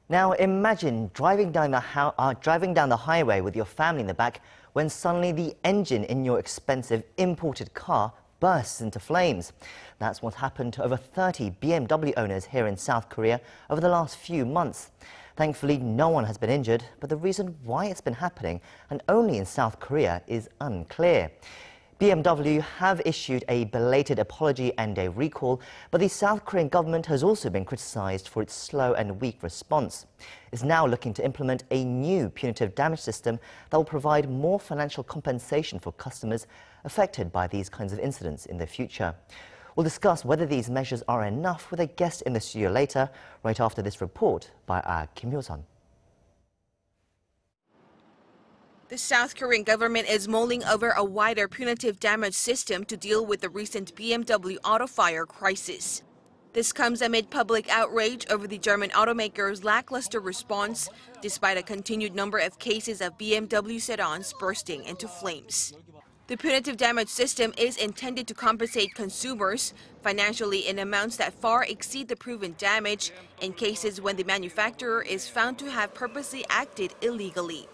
Now imagine driving down the highway with your family in the back when suddenly the engine in your expensive imported car bursts into flames. That's what happened to over 30 BMW owners here in South Korea over the last few months. Thankfully, no one has been injured, but the reason why it's been happening, and only in South Korea, is unclear. BMW have issued a belated apology and a recall, but the South Korean government has also been criticized for its slow and weak response. It's now looking to implement a new punitive damage system that will provide more financial compensation for customers affected by these kinds of incidents in the future. We'll discuss whether these measures are enough with a guest in the studio later, right after this report by our Kim Hyo-sun. The South Korean government is mulling over a wider punitive damage system to deal with the recent BMW auto fire crisis. This comes amid public outrage over the German automaker's lackluster response, despite a continued number of cases of BMW sedans bursting into flames. The punitive damage system is intended to compensate consumers financially in amounts that far exceed the proven damage in cases when the manufacturer is found to have purposely acted illegally.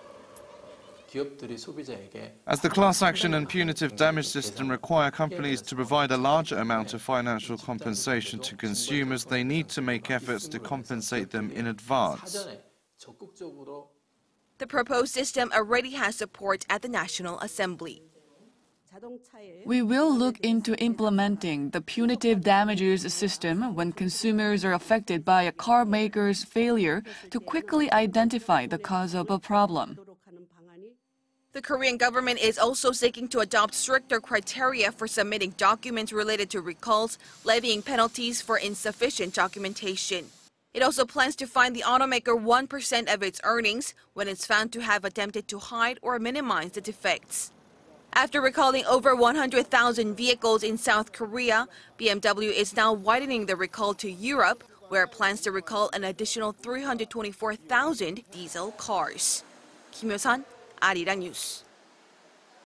As the class action and punitive damage system require companies to provide a larger amount of financial compensation to consumers, they need to make efforts to compensate them in advance. The proposed system already has support at the National Assembly. We will look into implementing the punitive damages system when consumers are affected by a car maker's failure to quickly identify the cause of a problem. The Korean government is also seeking to adopt stricter criteria for submitting documents related to recalls, levying penalties for insufficient documentation. It also plans to fine the automaker 1% of its earnings when it's found to have attempted to hide or minimize the defects. After recalling over 100,000 vehicles in South Korea, BMW is now widening the recall to Europe, where it plans to recall an additional 324,000 diesel cars. Kim Hyo-sun, Arirang News.